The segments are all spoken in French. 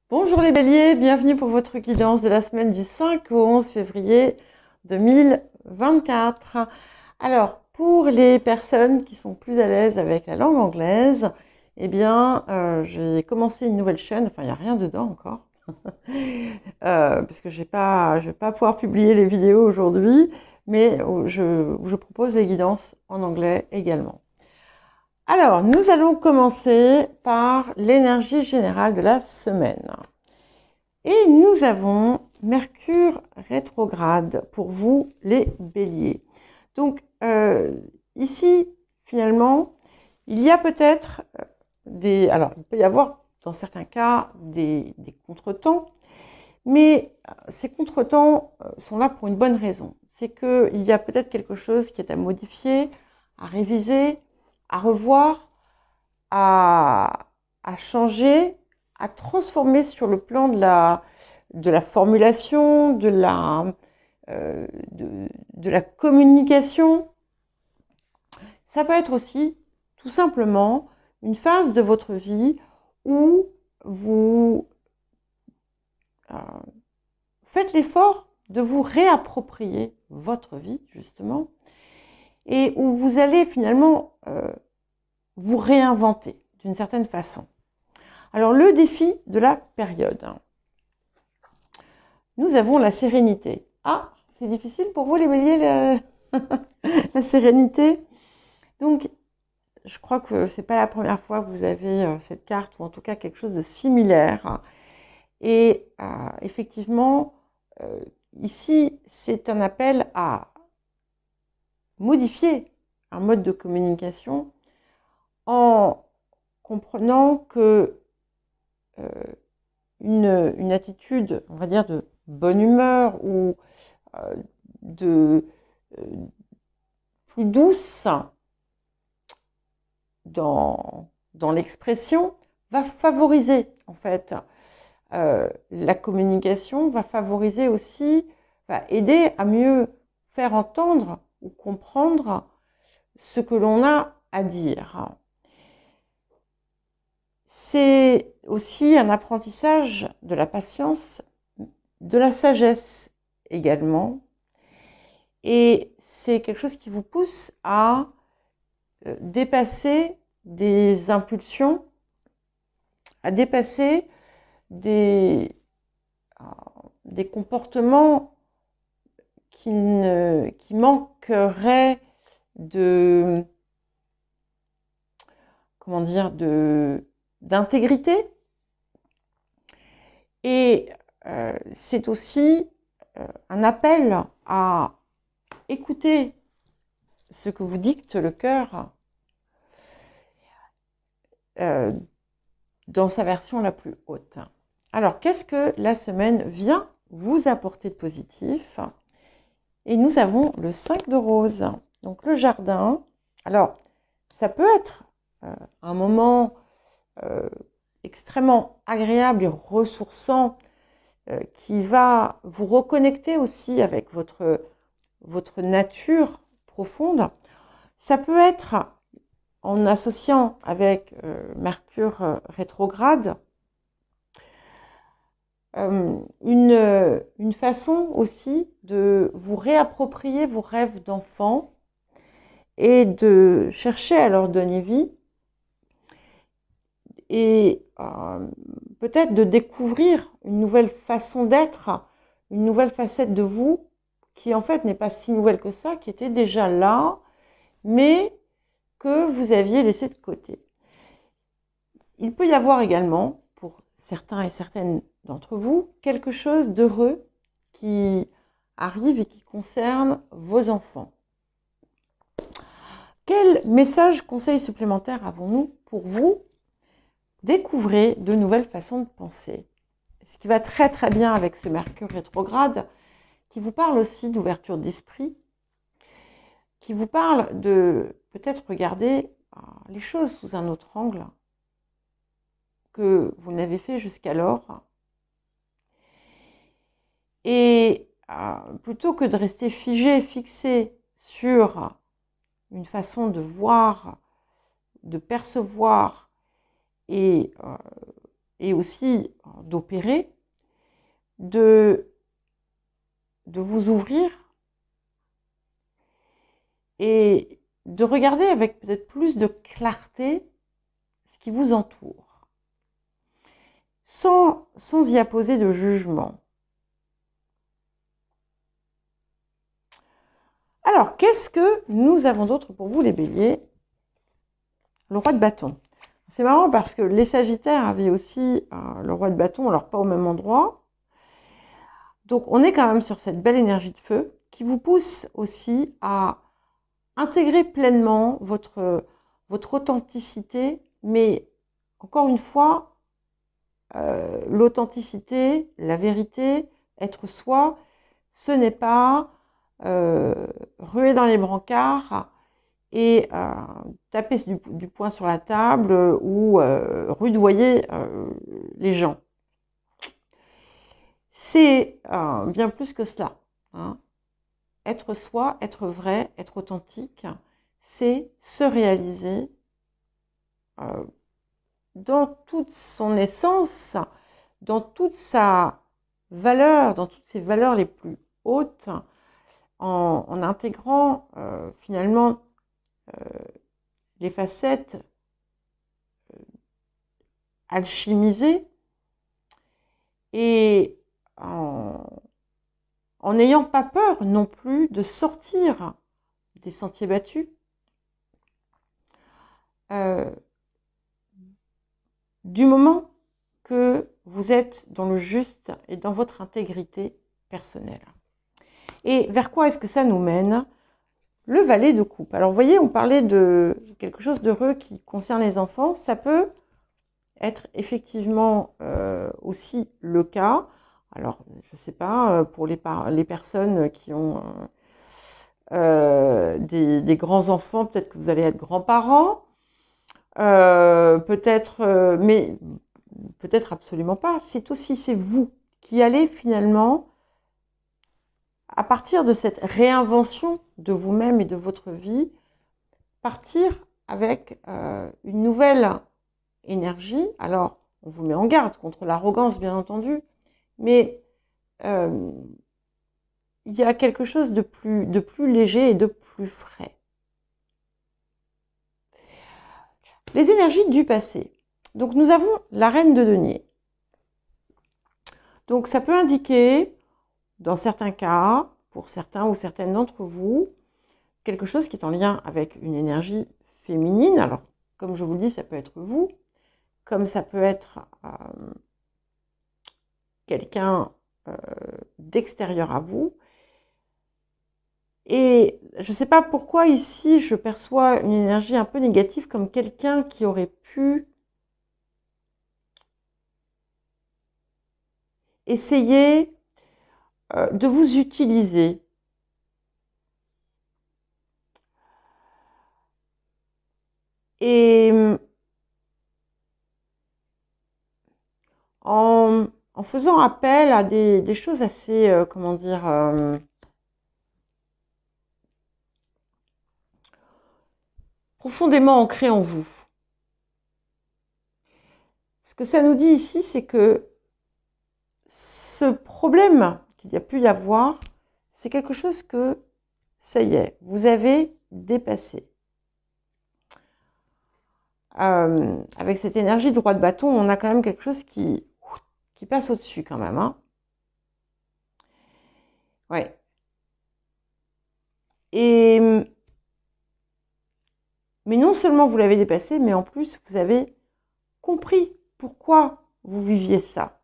Bonjour les béliers, bienvenue pour votre guidance de la semaine du 5 au 11 février 2024. Alors, pour les personnes qui sont plus à l'aise avec la langue anglaise, j'ai commencé une nouvelle chaîne, enfin il n'y a rien dedans encore, parce que je vais pas pouvoir publier les vidéos aujourd'hui, mais je propose les guidances en anglais également. Alors, nous allons commencer par l'énergie générale de la semaine. Et nous avons Mercure rétrograde pour vous, les béliers. Donc, ici, finalement, il y a peut-être Alors, il peut y avoir, dans certains cas, des contretemps, mais ces contretemps sont là pour une bonne raison. C'est qu'il y a peut-être quelque chose qui est à modifier, à réviser, à revoir, à changer, à transformer sur le plan de la formulation, de la communication. Ça peut être aussi tout simplement une phase de votre vie où vous faites l'effort de vous réapproprier votre vie, justement, et où vous allez finalement vous réinventer d'une certaine façon. Alors, le défi de la période. Nous avons la sérénité. Ah, c'est difficile pour vous les béliers, la sérénité. Donc, je crois que c'est pas la première fois que vous avez cette carte, ou en tout cas quelque chose de similaire. Et effectivement, ici, c'est un appel à modifier un mode de communication en comprenant que une attitude, on va dire, de bonne humeur ou plus douce dans l'expression va favoriser en fait la communication, va favoriser aussi, va aider à mieux faire entendre ou comprendre ce que l'on a à dire. C'est aussi un apprentissage de la patience, de la sagesse également. Et c'est quelque chose qui vous pousse à dépasser des impulsions, à dépasser des comportements qui manqueraient d'intégrité. Et c'est aussi un appel à écouter ce que vous dicte le cœur dans sa version la plus haute. Alors, qu'est-ce que la semaine vient vous apporter de positif? Et nous avons le 5 de rose, donc le jardin. Alors, ça peut être un moment extrêmement agréable et ressourçant qui va vous reconnecter aussi avec votre nature profonde. Ça peut être en associant avec Mercure rétrograde une façon aussi de vous réapproprier vos rêves d'enfant et de chercher à leur donner vie et peut-être de découvrir une nouvelle façon d'être, une nouvelle facette de vous qui en fait n'est pas si nouvelle que ça, qui était déjà là, mais que vous aviez laissé de côté. Il peut y avoir également, pour certains et certaines d'entre vous, quelque chose d'heureux qui arrive et qui concerne vos enfants. Quel message, conseil supplémentaire avons-nous pour vous? Découvrez de nouvelles façons de penser. Ce qui va très très bien avec ce Mercure rétrograde, qui vous parle aussi d'ouverture d'esprit, qui vous parle de peut-être regarder les choses sous un autre angle que vous n'avez fait jusqu'alors. Et plutôt que de rester figé, fixé sur une façon de voir, de percevoir et et aussi d'opérer, de vous ouvrir et de regarder avec peut-être plus de clarté ce qui vous entoure, sans y apposer de jugement. Alors, qu'est-ce que nous avons d'autre pour vous, les béliers? Le roi de bâton. C'est marrant parce que les sagittaires avaient aussi le roi de bâton, alors pas au même endroit. Donc, on est quand même sur cette belle énergie de feu qui vous pousse aussi à intégrer pleinement votre authenticité, mais encore une fois, l'authenticité, la vérité, être soi, ce n'est pas ruer dans les brancards et taper du poing sur la table ou rudoyer les gens. C'est bien plus que cela. Hein. Être soi, être vrai, être authentique, c'est se réaliser dans toute son essence, dans toute sa valeur, dans toutes ses valeurs les plus hautes, en intégrant finalement les facettes alchimisées et en n'ayant pas peur non plus de sortir des sentiers battus, du moment que vous êtes dans le juste et dans votre intégrité personnelle. Et vers quoi est-ce que ça nous mène? Le valet de coupe. Alors, vous voyez, on parlait de quelque chose d'heureux qui concerne les enfants. Ça peut être effectivement aussi le cas. Alors, je ne sais pas, pour les personnes qui ont des grands-enfants, peut-être que vous allez être grands-parents. Peut-être, mais peut-être absolument pas. C'est vous qui allez finalement, à partir de cette réinvention de vous-même et de votre vie, partir avec une nouvelle énergie. Alors, on vous met en garde contre l'arrogance, bien entendu, mais il y a quelque chose de plus léger et de plus frais. Les énergies du passé. Donc, nous avons la reine de denier. Donc, ça peut indiquer, dans certains cas, pour certains ou certaines d'entre vous, quelque chose qui est en lien avec une énergie féminine. Alors, comme je vous le dis, ça peut être vous, comme ça peut être quelqu'un d'extérieur à vous. Et je ne sais pas pourquoi ici je perçois une énergie un peu négative comme quelqu'un qui aurait pu essayer de vous utiliser. Et en faisant appel à des choses assez, comment dire, profondément ancrées en vous. Ce que ça nous dit ici, c'est que ce problème qu'il y a pu y avoir, c'est quelque chose que, ça y est, vous avez dépassé. Avec cette énergie de roi de bâton, on a quand même quelque chose qui passe au-dessus quand même. Hein. Ouais. Mais non seulement vous l'avez dépassé, mais en plus vous avez compris pourquoi vous viviez ça.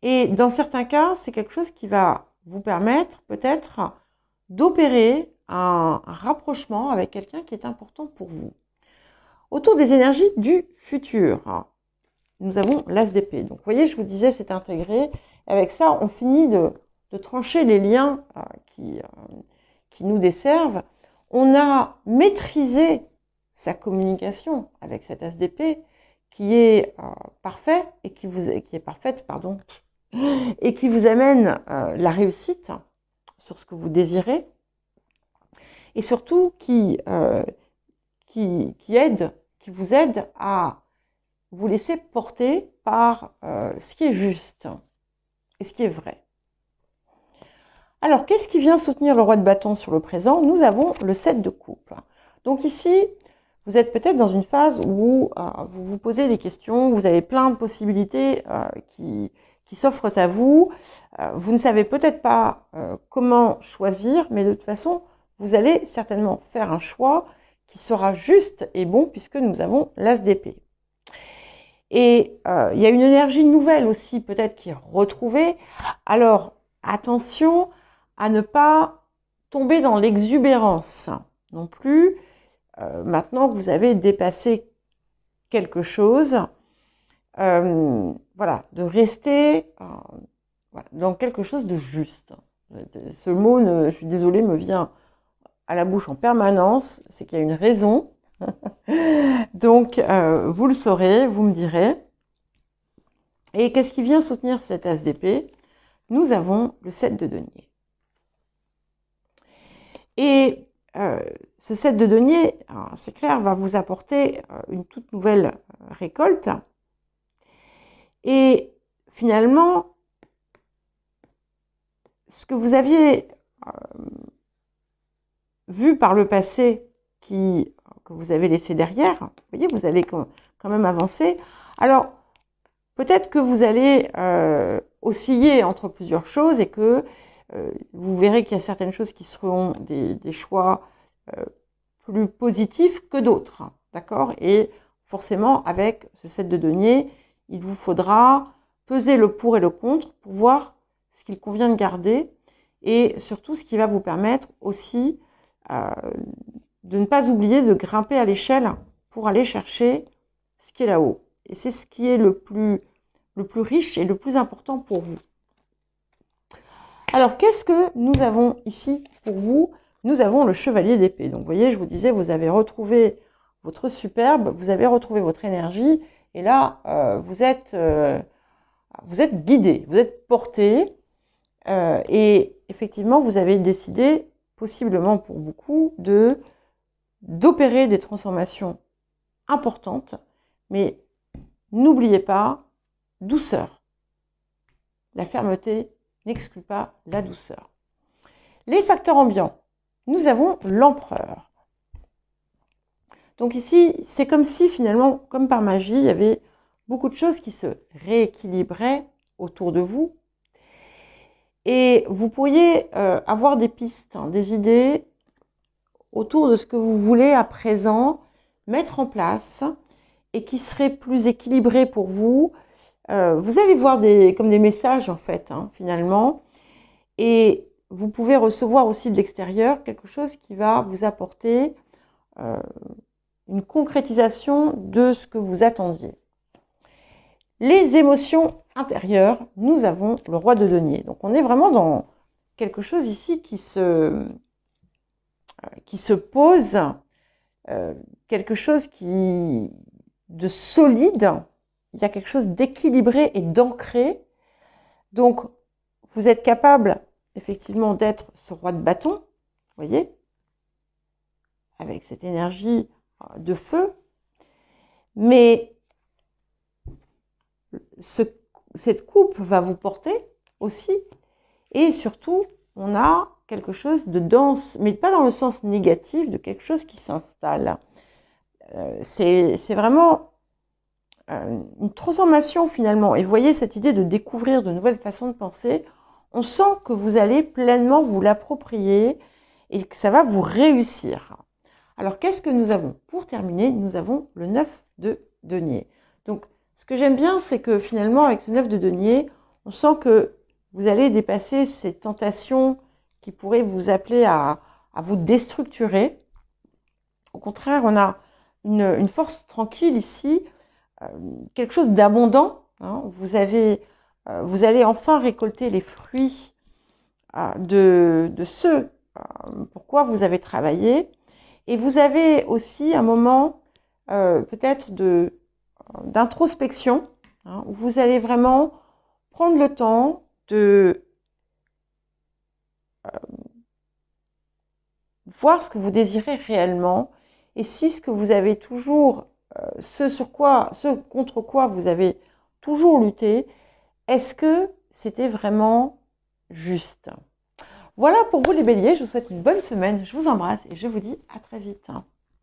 Et dans certains cas, c'est quelque chose qui va vous permettre peut-être d'opérer un rapprochement avec quelqu'un qui est important pour vous. Autour des énergies du futur, nous avons l'as d'épée. Donc, vous voyez, je vous disais, c'est intégré. Avec ça, on finit de trancher les liens qui nous desservent. On a maîtrisé sa communication avec cet as d'épée qui est parfait et qui est parfaite, pardon, et qui vous amène la réussite sur ce que vous désirez et surtout qui vous aide à vous laisser porter par ce qui est juste et ce qui est vrai. Alors, qu'est-ce qui vient soutenir le roi de bâton sur le présent? Nous avons le 7 de coupe. Donc ici, vous êtes peut-être dans une phase où vous vous posez des questions, vous avez plein de possibilités qui s'offrent à vous. Vous ne savez peut-être pas comment choisir, mais de toute façon, vous allez certainement faire un choix qui sera juste et bon puisque nous avons l'as d'épée. Et il y a une énergie nouvelle aussi peut-être qui est retrouvée. Alors, attention à ne pas tomber dans l'exubérance non plus. Maintenant que vous avez dépassé quelque chose, voilà, de rester voilà, dans quelque chose de juste. Ce mot, je suis désolée, me vient à la bouche en permanence, c'est qu'il y a une raison. Donc, vous le saurez, vous me direz. Et qu'est-ce qui vient soutenir cet as d'épée? Nous avons le 7 de denier. Et ce 7 de denier, c'est clair, va vous apporter une toute nouvelle récolte. Et finalement, ce que vous aviez vu par le passé, que vous avez laissé derrière, vous voyez, vous allez quand même avancer. Alors, peut-être que vous allez osciller entre plusieurs choses et que vous verrez qu'il y a certaines choses qui seront des choix plus positifs que d'autres, d'accord? Et forcément, avec ce 7 de denier, il vous faudra peser le pour et le contre pour voir ce qu'il convient de garder et surtout ce qui va vous permettre aussi de ne pas oublier de grimper à l'échelle pour aller chercher ce qui est là-haut. Et c'est ce qui est le plus riche et le plus important pour vous. Alors, qu'est-ce que nous avons ici pour vous? Nous avons le chevalier d'épée. Donc, vous voyez, je vous disais, vous avez retrouvé votre superbe, vous avez retrouvé votre énergie, et là, vous êtes guidé, vous êtes porté, et effectivement, vous avez décidé, possiblement pour beaucoup, d'opérer des transformations importantes, mais n'oubliez pas, douceur. La fermeté n'exclut pas la douceur. Les facteurs ambiants. Nous avons l'empereur. Donc ici, c'est comme si finalement, comme par magie, il y avait beaucoup de choses qui se rééquilibraient autour de vous. Et vous pourriez avoir des pistes, des idées autour de ce que vous voulez à présent mettre en place et qui seraient plus équilibrées pour vous. Vous allez voir comme des messages en fait, finalement. Et vous pouvez recevoir aussi de l'extérieur quelque chose qui va vous apporter une concrétisation de ce que vous attendiez. Les émotions intérieures, nous avons le roi de denier. Donc on est vraiment dans quelque chose ici qui se pose, quelque chose de solide. Il y a quelque chose d'équilibré et d'ancré. Donc vous êtes capable effectivement d'être ce roi de bâton, vous voyez, avec cette énergie de feu, mais cette coupe va vous porter aussi, et surtout, on a quelque chose de dense, mais pas dans le sens négatif, de quelque chose qui s'installe. C'est vraiment une transformation finalement, et vous voyez cette idée de découvrir de nouvelles façons de penser, on sent que vous allez pleinement vous l'approprier et que ça va vous réussir. Alors, qu'est-ce que nous avons? Pour terminer, nous avons le 9 de denier. Donc, ce que j'aime bien, c'est que finalement, avec ce 9 de denier, on sent que vous allez dépasser ces tentations qui pourraient vous appeler à vous déstructurer. Au contraire, on a une force tranquille ici, quelque chose d'abondant. Vous allez enfin récolter les fruits de ce pourquoi vous avez travaillé. Et vous avez aussi un moment peut-être d'introspection, où vous allez vraiment prendre le temps de voir ce que vous désirez réellement et si ce que vous avez toujours ce contre quoi vous avez toujours lutté, est-ce que c'était vraiment juste? Voilà pour vous les béliers, je vous souhaite une bonne semaine, je vous embrasse et je vous dis à très vite.